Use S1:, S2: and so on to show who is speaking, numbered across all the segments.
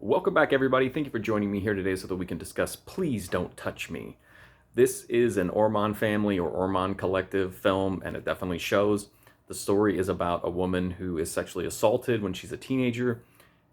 S1: Welcome back, everybody. Thank you for joining me here today so that we can discuss Please Don't Touch Me. This is an Ormond family or Ormond collective film, and it definitely shows. The story is about a woman who is sexually assaulted when she's a teenager.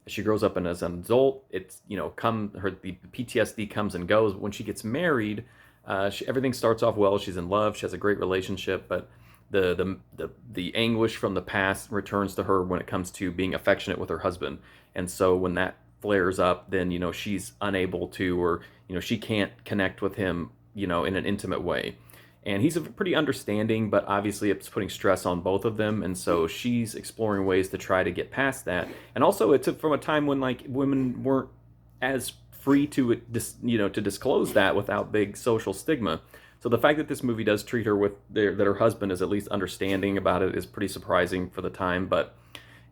S1: As she grows up and as an adult, the PTSD comes and goes. When she gets married, everything starts off well. She's in love. She has a great relationship, but the anguish from the past returns to her when it comes to being affectionate with her husband. And so when that flares up, then she's unable to, or she can't connect with him, in an intimate way. And he's a pretty understanding, but obviously it's putting stress on both of them. And so she's exploring ways to try to get past that. And also, it's from a time when like women weren't as free to to disclose that without big social stigma. So the fact that this movie does treat her that her husband is at least understanding about it is pretty surprising for the time. But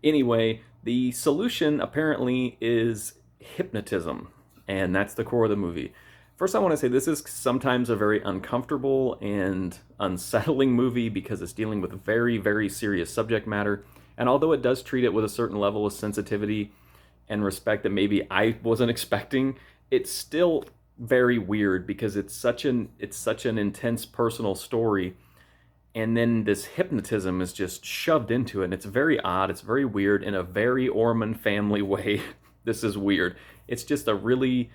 S1: anyway, the solution apparently is hypnotism, and that's the core of the movie. First, I want to say this is sometimes a very uncomfortable and unsettling movie because it's dealing with very, very serious subject matter. And although it does treat it with a certain level of sensitivity and respect that maybe I wasn't expecting, it's still very weird because it's such an intense personal story, and then this hypnotism is just shoved into it, and it's very odd, it's very weird in a very Ormond family way. This is weird. It's just a really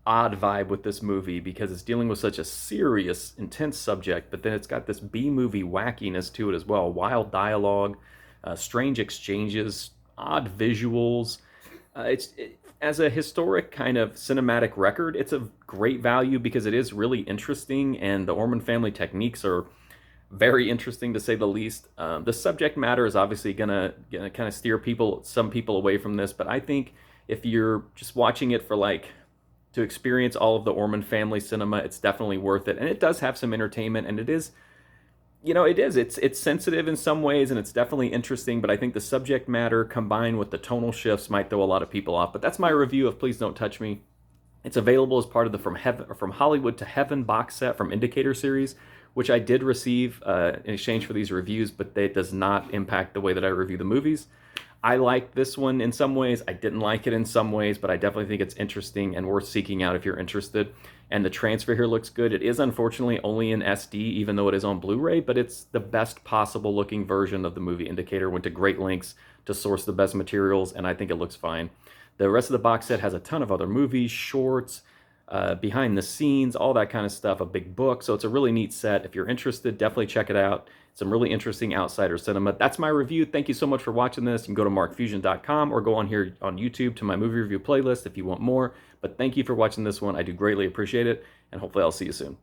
S1: odd vibe with this movie because it's dealing with such a serious, intense subject, but then it's got this B-movie wackiness to it as well. Wild dialogue, strange exchanges, odd visuals. As a historic kind of cinematic record, it's a great value because it is really interesting, and the Ormond family techniques are very interesting to say the least. The subject matter is obviously gonna kind of steer some people away from this, but I think if you're just watching it for to experience all of the Ormond family cinema, it's definitely worth it. And it does have some entertainment, and it's sensitive in some ways, and it's definitely interesting, but I think the subject matter combined with the tonal shifts might throw a lot of people off. But that's my review of Please Don't Touch Me. It's available as part of the From Hollywood to Heaven box set from Indicator series, which I did receive in exchange for these reviews, but it does not impact the way that I review the movies. I like this one in some ways. I didn't like it in some ways, but I definitely think it's interesting and worth seeking out if you're interested. And the transfer here looks good. It is unfortunately only in SD, even though it is on Blu-ray, but it's the best possible looking version of the movie. Indicator went to great lengths to source the best materials, and I think it looks fine. The rest of the box set has a ton of other movies, shorts, behind the scenes, all that kind of stuff, a big book. So it's a really neat set. If you're interested, definitely check it out. Some really interesting outsider cinema. That's my review. Thank you so much for watching this. You can go to markfusion.com or go on here on YouTube to my movie review playlist if you want more. But thank you for watching this one. I do greatly appreciate it, and hopefully I'll see you soon.